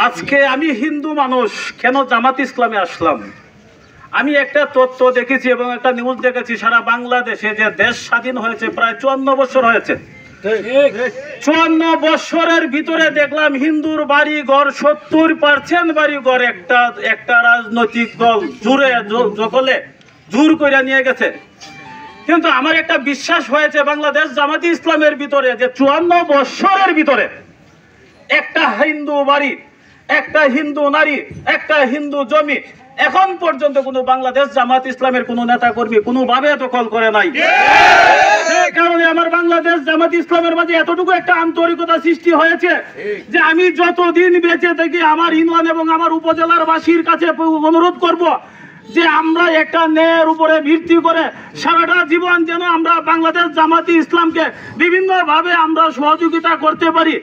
আজকে আমি হিন্দু মানুষ কেন জামাত ইসলামে আসলাম? আমি একটা তথ্য দেখেছি এবং একটা নিউজ দেখেছি, সারা বাংলাদেশে যে দেশ স্বাধীন হয়েছে প্রায় 54 বছর হয়েছে। 54 বছরের ভিতরে দেখলাম হিন্দুর বাড়ি ঘর 70% বাড়ি ঘর একটা রাজনৈতিক দল জোর করে নিয়ে গেছে। কিন্তু আমার একটা বিশ্বাস হয়েছে বাংলাদেশ জামাতি ইসলামের ভিতরে যে 54 বছরের ভিতরে একটা হিন্দু বাড়ি, একটা হিন্দু নারী, একটা হিন্দু জমি এখন পর্যন্ত কোনো বাংলাদেশ জামাত ইসলামের কোনো নেতা কর্মী কোনোভাবে দখল করে নাই। সেই কারণে আমার বাংলাদেশ জামাত ইসলামের মাঝে এতটুকু একটা আন্তরিকতা সৃষ্টি হয়েছে যে আমি যতদিন বেঁচে থাকি আমার ইউনিয়ন এবং আমার উপজেলার বাসীর কাছে অনুরোধ করব যে আমরা একটা ন্যায়ের উপরে ভিত্তি করে সারাটা জীবন যেন আমরা বাংলাদেশ জামাতি ইসলামকে বিভিন্নভাবে আমরা সহযোগিতা করতে পারি।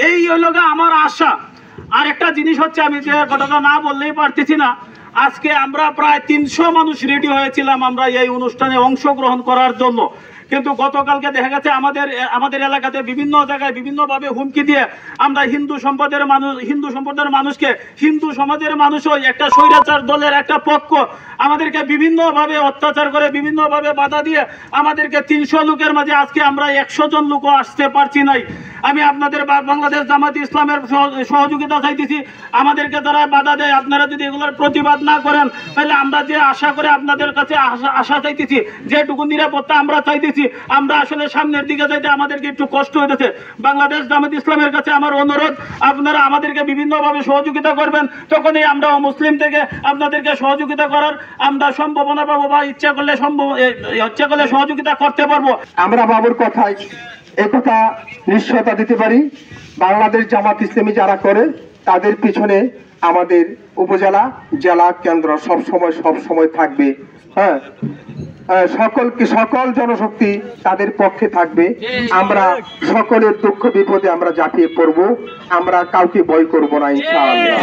এই হলো আমার আশা। আর একটা জিনিস হচ্ছে, আমি যে কথাটা না বললেই পারতেছি না, আজকে আমরা প্রায় 300 মানুষ রেডি হয়েছিলাম আমরা এই অনুষ্ঠানে অংশগ্রহণ করার জন্য। কিন্তু গতকালকে দেখা গেছে আমাদের এলাকাতে বিভিন্ন জায়গায় বিভিন্নভাবে হুমকি দিয়ে আমরা হিন্দু সম্প্রদায়ের মানুষকে হিন্দু সমাজের মানুষও একটা স্বৈরাচার দলের একটা পক্ষ আমাদেরকে বিভিন্নভাবে অত্যাচার করে বিভিন্নভাবে বাধা দিয়ে আমাদেরকে 300 লোকের মাঝে আজকে আমরা 100 জন লোকও আসতে পারছি নাই। আমি আপনাদের বাংলাদেশ জামাত ইসলামের সহযোগিতা চাইতেছি। আমাদেরকে যারা বাধা দেয় আপনারা যদি এগুলোর প্রতিবাদ না করেন তাহলে আমরা যে আশা করে আপনাদের কাছে আশা চাইতেছি, যেটুকু নিরাপত্তা আমরা চাইতেছি, আমরা আসলে সামনের দিকে যাইতে আমাদেরকে একটু কষ্ট হইতেছে। বাংলাদেশ জামাত ইসলামের কাছে আমার অনুরোধ, আপনারা আমাদেরকে বিভিন্নভাবে সহযোগিতা করবেন, তখনই আমরা মুসলিম থেকে আপনাদেরকে সহযোগিতা করার আমরা সম্ভাবনা পাবো বা ইচ্ছা করলে সহযোগিতা করতে পারবো। আমরা বাবুর কথায় একথা নিশ্চয়তা দিতে পারি, বাংলাদেশ জামাত ইসলামী যারা করে তাদের পিছনে আমাদের উপজেলা জেলা কেন্দ্র সব সময় থাকবে। হ্যাঁ, সকল জনশক্তি তাদের পক্ষে থাকবে। আমরা সকলের দুঃখ বিপদে আমরা ঝাঁপিয়ে পড়বো, আমরা কাউকে ভয় করবো না ইনশাআল্লাহ।